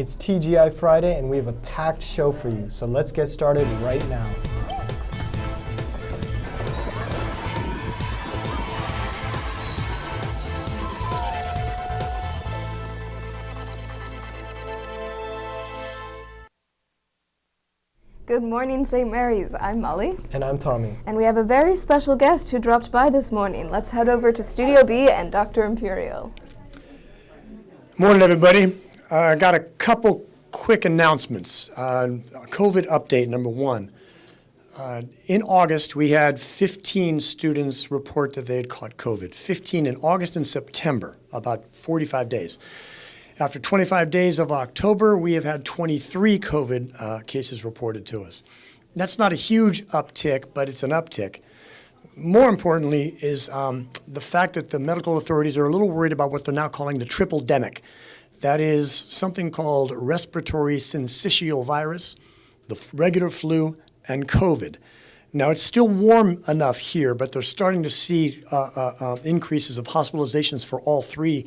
It's TGI Friday and we have a packed show for you, so let's get started right now. Good morning, St. Mary's. I'm Molly. And I'm Tommy. And we have a very special guest who dropped by this morning. Let's head over to Studio B and Dr. Imperial. Morning, everybody. I got a couple quick announcements. COVID update number one. In August, we had 15 students report that they had caught COVID. 15 in August and September, about 45 days. After 25 days of October, we have had 23 COVID cases reported to us. That's not a huge uptick, but it's an uptick. More importantly is the fact that the medical authorities are a little worried about what they're now calling the triple-demic. That is something called respiratory syncytial virus, the regular flu, and COVID. Now, it's still warm enough here, but they're starting to see increases of hospitalizations for all three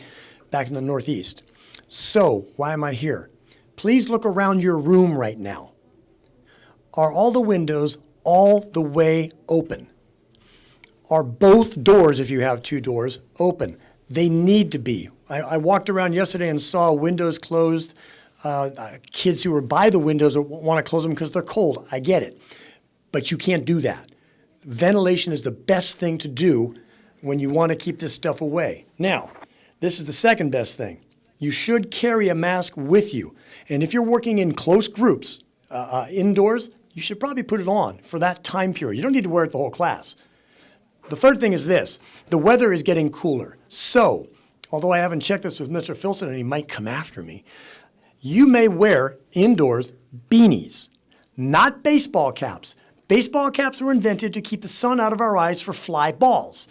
back in the Northeast. So, why am I here? Please look around your room right now. Are all the windows all the way open? Are both doors, if you have two doors, open? They need to be. I walked around yesterday and saw windows closed. Kids who were by the windows want to close them because they're cold. I get it. But you can't do that. Ventilation is the best thing to do when you want to keep this stuff away. Now, this is the second best thing. You should carry a mask with you. And if you're working in close groups, indoors, you should probably put it on for that time period. You don't need to wear it the whole class. The third thing is this. The weather is getting cooler. So, although I haven't checked this with Mr. Filson and he might come after me, you may wear indoors beanies, not baseball caps. Baseball caps were invented to keep the sun out of our eyes for fly balls.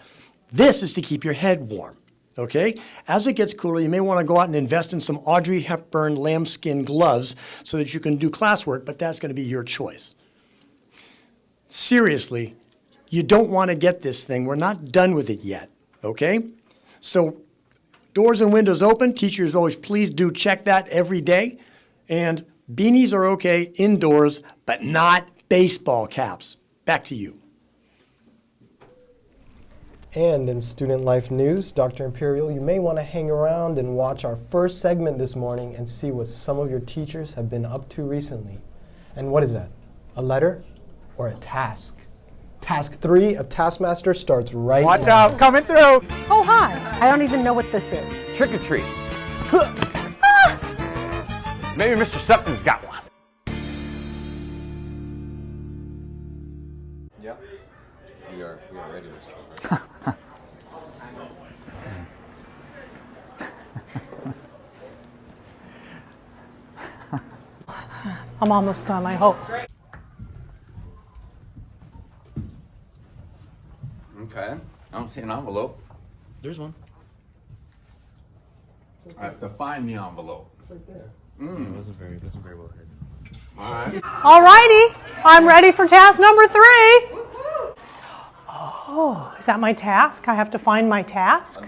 This is to keep your head warm. Okay? As it gets cooler, you may want to go out and invest in some Audrey Hepburn lambskin gloves so that you can do classwork, but that's going to be your choice. Seriously, you don't want to get this thing. We're not done with it yet. Okay? So, doors and windows open. Teachers always, please do check that every day. And beanies are okay indoors, but not baseball caps. Back to you. And in student life news, Dr. Imperial, you may want to hang around and watch our first segment this morning and see what some of your teachers have been up to recently. And what is that? A letter or a task? Task 3 of Taskmaster starts right now. Watch out, coming through! Oh, hi. I don't even know what this is. Trick or treat. Maybe Mr. Something's got one. Yeah, we are ready, Mr. I'm almost done, I hope. Okay, I don't see an envelope. There's one. I have to find the envelope. It's right there. It wasn't very well hidden. All right. All righty, I'm ready for task number 3. Oh, is that my task? I have to find my task?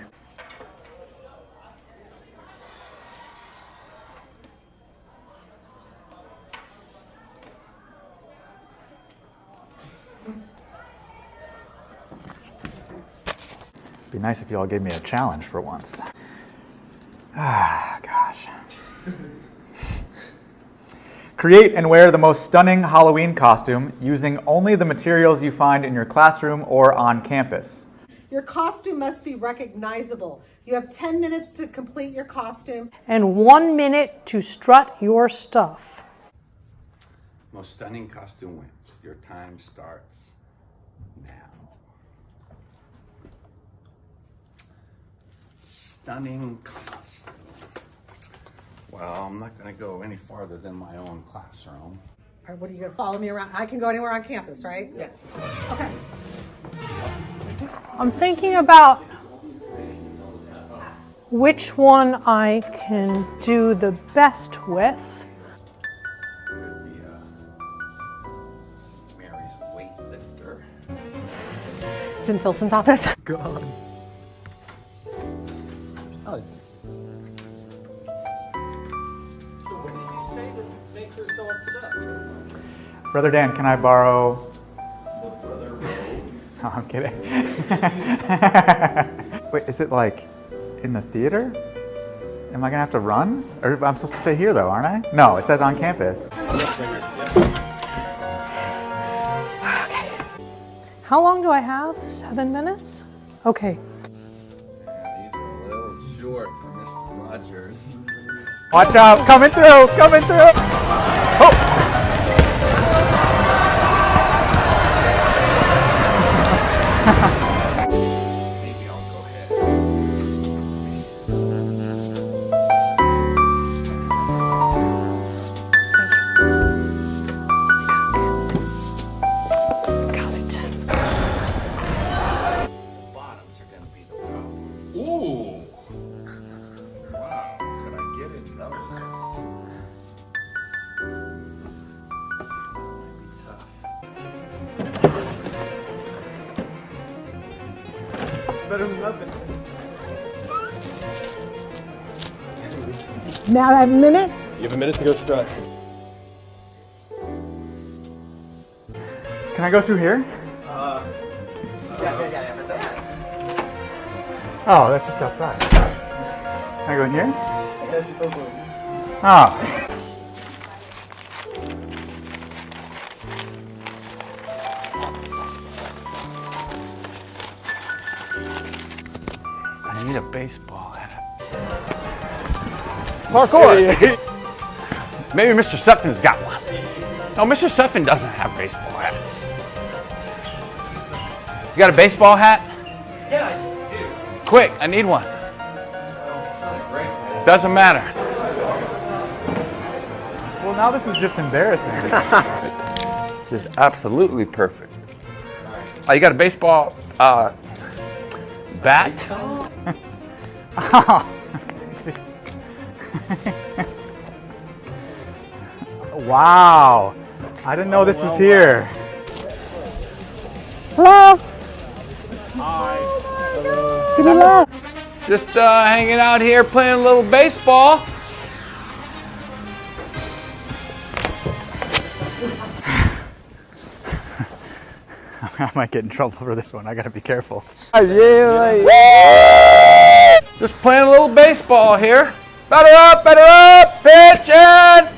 It'd be nice if you all gave me a challenge for once. Ah, gosh. Create and wear the most stunning Halloween costume using only the materials you find in your classroom or on campus. Your costume must be recognizable. You have 10 minutes to complete your costume. And 1 minute to strut your stuff. Most stunning costume wins. Your time starts now. Stunning costume. Well, I'm not going to go any farther than my own classroom. All right, what are you going to follow me around? I can go anywhere on campus, right? Yes. Okay. I'm thinking about which one I can do the best with. Mary's weightlifter. It's in Filson's office. God. Oh, Brother Dan, can I borrow? Oh, I'm kidding. Wait, is it like in the theater? Am I gonna have to run? Or I'm supposed to stay here though, aren't I? No, it said on campus. How long do I have? 7 minutes? Okay. These are a little short for Mr. Rogers. Watch out, coming through, coming through. Oh! Maybe I'll go ahead. Got it. Bottoms are gonna be the problem. Ooh! Wow, could I get enough of this? Might be tough. Better than nothing. Now I have a minute. You have a minute to go strut. Can I go through here? Oh, that's just outside. Can I go in here? Oh. I need a baseball hat. Parkour! Maybe Mr. Sutphen's got one. No, Mr. Sutphen doesn't have baseball hats. You got a baseball hat? Yeah, I do. Quick, I need one. It's not a great hat. Doesn't matter. Well, now this is just embarrassing. This is absolutely perfect. Oh, you got a baseball bat? Wow. I didn't know this was here. Hello? Give me love. Just hanging out here playing a little baseball. I might get in trouble for this one. I gotta be careful. Just playing a little baseball here. Better up, pitch and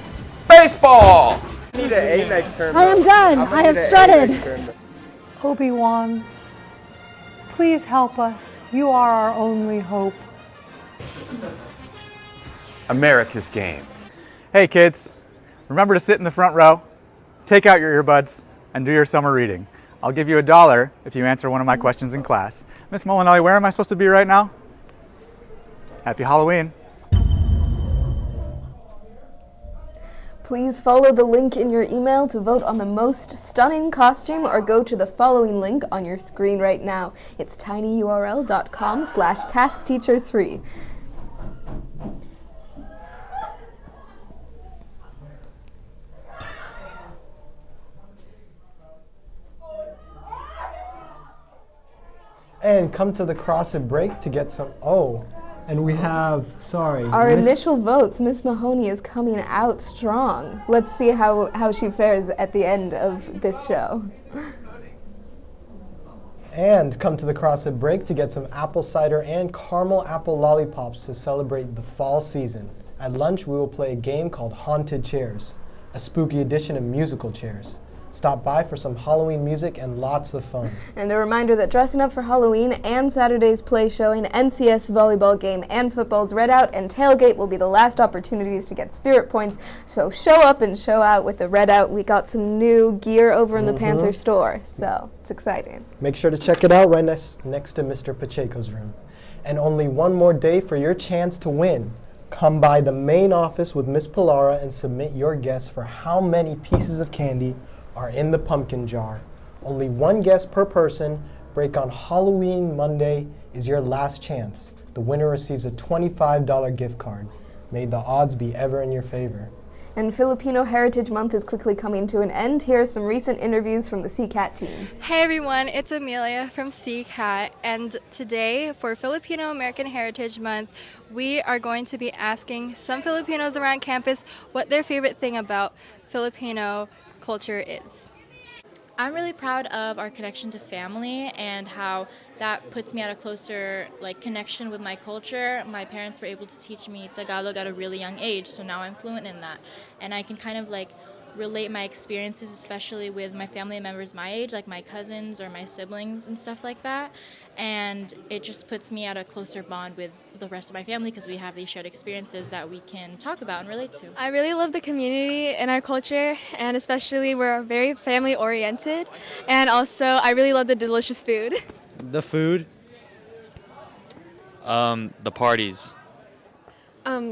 baseball. I am done. I have strutted. Obi-Wan, please help us. You are our only hope. America's game. Hey kids, remember to sit in the front row, take out your earbuds, and do your summer reading. I'll give you $1 if you answer one of my questions in class. Miss Molinelli, where am I supposed to be right now? Happy Halloween. Please follow the link in your email to vote on the most stunning costume or go to the following link on your screen right now. It's tinyurl.com/taskteacher3. And come to the CrossFit break to get some, and we have, Our initial votes, Miss Mahoney is coming out strong. Let's see how she fares at the end of this show. And come to the CrossFit break to get some apple cider and caramel apple lollipops to celebrate the fall season. At lunch, we will play a game called Haunted Chairs, a spooky edition of musical chairs. Stop by for some Halloween music and lots of fun. And a reminder that dressing up for Halloween and Saturday's play showing, NCS volleyball game, and football's Redout and Tailgate will be the last opportunities to get spirit points. So show up and show out with the Redout. We got some new gear over in the Panther store, so it's exciting. Make sure to check it out right next to Mr. Pacheco's room. And only one more day for your chance to win. Come by the main office with Miss Pilara and submit your guess for how many pieces of candy are in the pumpkin jar. Only one guess per person. Break on Halloween Monday is your last chance. The winner receives a $25 gift card. May the odds be ever in your favor. And Filipino Heritage Month is quickly coming to an end. Here are some recent interviews from the CCAT team. Hey everyone, it's Amelia from CCAT, and today for Filipino American Heritage Month, we are going to be asking some Filipinos around campus what their favorite thing about Filipino culture is. I'm really proud of our connection to family and how that puts me at a closer connection with my culture. My parents were able to teach me Tagalog at a really young age, so now I'm fluent in that. And I can kind of relate my experiences, especially with my family members my age, like my cousins or my siblings and stuff like that. And it just puts me at a closer bond with the rest of my family because we have these shared experiences that we can talk about and relate to. I really love the community and our culture, and especially we're very family oriented, and also I really love the delicious food. The food. The parties.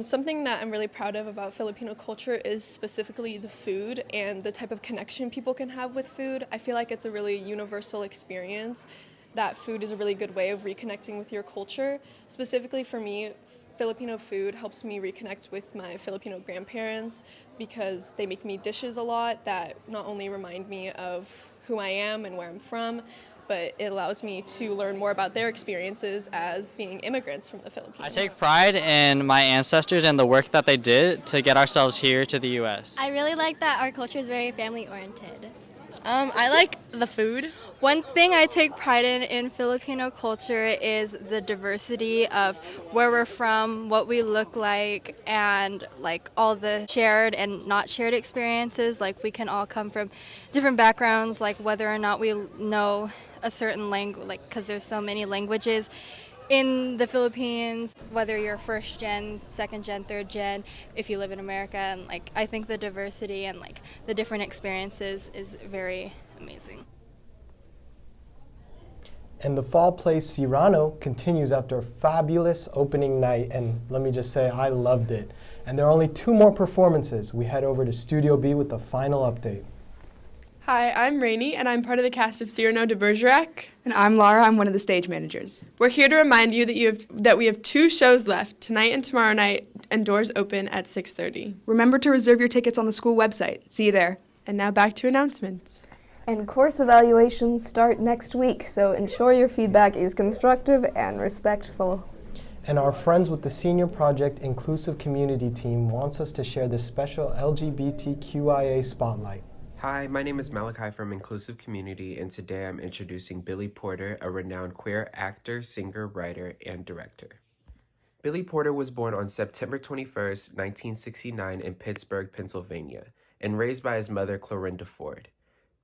Something that I'm really proud of about Filipino culture is specifically the food and the type of connection people can have with food. I feel like it's a really universal experience, that food is a really good way of reconnecting with your culture. Specifically for me, Filipino food helps me reconnect with my Filipino grandparents because they make me dishes a lot that not only remind me of who I am and where I'm from, but it allows me to learn more about their experiences as being immigrants from the Philippines. I take pride in my ancestors and the work that they did to get ourselves here to the U.S. I really like that our culture is very family oriented. I like the food. One thing I take pride in Filipino culture is the diversity of where we're from, what we look like, and all the shared and not shared experiences. We can all come from different backgrounds, whether or not we know a certain language, because there's so many languages in the Philippines, whether you're first gen, second gen, third gen, if you live in America. And I think the diversity and the different experiences is very amazing. And the fall play Cyrano continues after a fabulous opening night, and let me just say, I loved it. And there are only 2 more performances. We head over to Studio B with the final update. Hi, I'm Rainey, and I'm part of the cast of Cyrano de Bergerac. And I'm Laura, I'm one of the stage managers. We're here to remind you that we have 2 shows left, tonight and tomorrow night, and doors open at 6:30. Remember to reserve your tickets on the school website. See you there. And now back to announcements. And course evaluations start next week, so ensure your feedback is constructive and respectful. And our friends with the Senior Project Inclusive Community Team wants us to share this special LGBTQIA spotlight. Hi, my name is Malachi from Inclusive Community, and today I'm introducing Billy Porter, a renowned queer actor, singer, writer, and director. Billy Porter was born on September 21st, 1969 in Pittsburgh, Pennsylvania, and raised by his mother, Clorinda Ford.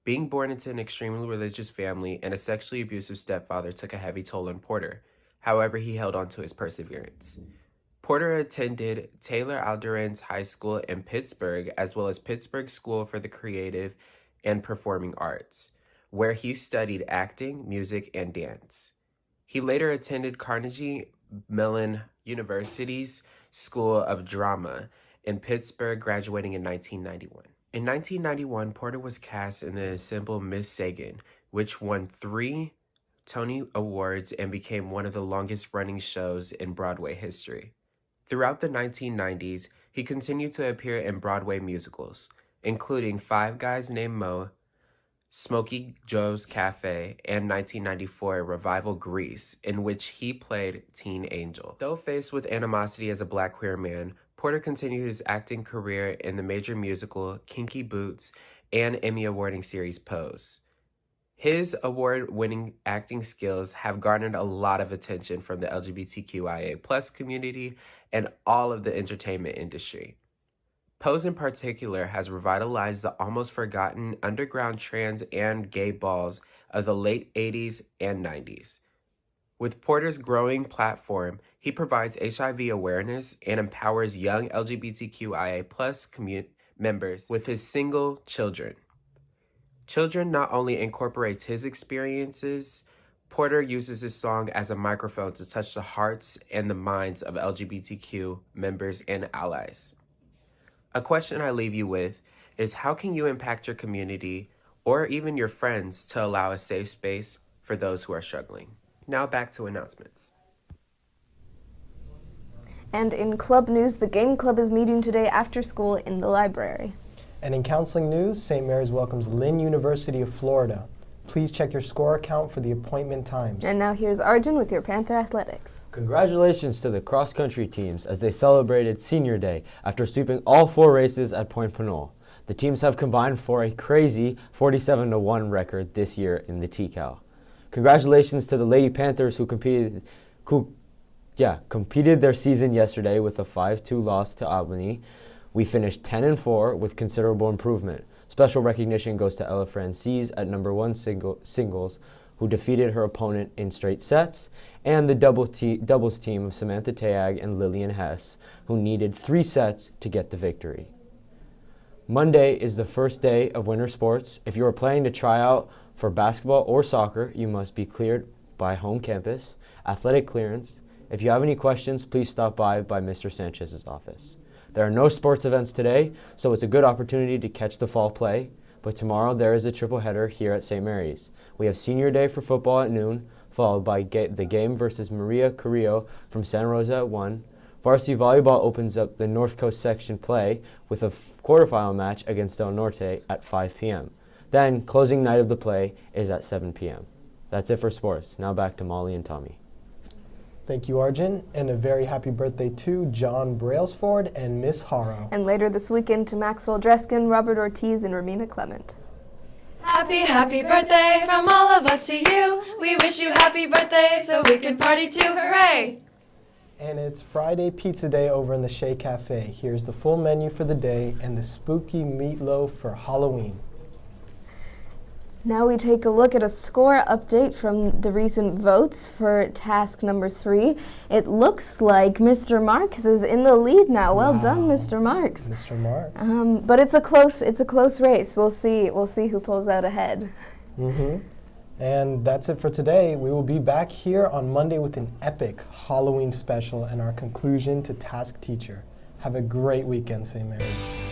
Being born into an extremely religious family and a sexually abusive stepfather took a heavy toll on Porter. However, he held on to his perseverance. Porter attended Taylor Alderans High School in Pittsburgh, as well as Pittsburgh School for the Creative and Performing Arts, where he studied acting, music, and dance. He later attended Carnegie Mellon University's School of Drama in Pittsburgh, graduating in 1991. In 1991, Porter was cast in the ensemble Miss Sagan, which won 3 Tony Awards and became one of the longest-running shows in Broadway history. Throughout the 1990s, he continued to appear in Broadway musicals, including Five Guys Named Mo, Smokey Joe's Cafe, and 1994 revival Grease, in which he played Teen Angel. Though faced with animosity as a black queer man, Porter continued his acting career in the major musical Kinky Boots and Emmy awarding series Pose. His award-winning acting skills have garnered a lot of attention from the LGBTQIA+ community and all of the entertainment industry. Pose in particular has revitalized the almost forgotten underground trans and gay balls of the late 80s and 90s. With Porter's growing platform, he provides HIV awareness and empowers young LGBTQIA+ members with his single Children. Children not only incorporates his experiences, Porter uses his song as a microphone to touch the hearts and the minds of LGBTQ members and allies. A question I leave you with is, how can you impact your community or even your friends to allow a safe space for those who are struggling? Now back to announcements. And in club news, the game club is meeting today after school in the library. And in counseling news, St. Mary's welcomes Lynn University of Florida. Please check your score account for the appointment times. And now here's Arjun with your Panther Athletics. Congratulations to the cross-country teams as they celebrated Senior Day after sweeping all 4 races at Point Pinole. The teams have combined for a crazy 47-1 record this year in the TCAL. Congratulations to the Lady Panthers who competed their season yesterday with a 5-2 loss to Albany. We finished 10-4 with considerable improvement. Special recognition goes to Ella Francis at number 1 singles, who defeated her opponent in straight sets, and the doubles team of Samantha Teag and Lillian Hess, who needed 3 sets to get the victory. Monday is the first day of winter sports. If you are planning to try out for basketball or soccer, you must be cleared by home campus, athletic clearance. If you have any questions, please stop by Mr. Sanchez's office. There are no sports events today, so it's a good opportunity to catch the fall play, but tomorrow there is a triple header here at St. Mary's. We have Senior Day for football at noon, followed by the game versus Maria Carrillo from Santa Rosa at 1. Varsity volleyball opens up the North Coast section play with a quarterfinal match against Del Norte at 5 p.m. Then, closing night of the play is at 7 p.m. That's it for sports. Now back to Molly and Tommy. Thank you, Arjun, and a very happy birthday to John Brailsford and Miss Haro. And later this weekend to Maxwell Dreskin, Robert Ortiz, and Romina Clement. Happy, happy birthday from all of us to you. We wish you happy birthday so we can party too. Hooray! And it's Friday Pizza Day over in the Shea Cafe. Here's the full menu for the day and the spooky meatloaf for Halloween. Now we take a look at a score update from the recent votes for task number 3. It looks like Mr. Marks is in the lead now. Well done, Mr. Marks. Mr. Marks. But it's a close race. We'll see who pulls out ahead. And that's it for today. We will be back here on Monday with an epic Halloween special and our conclusion to Task Teacher. Have a great weekend, St. Mary's.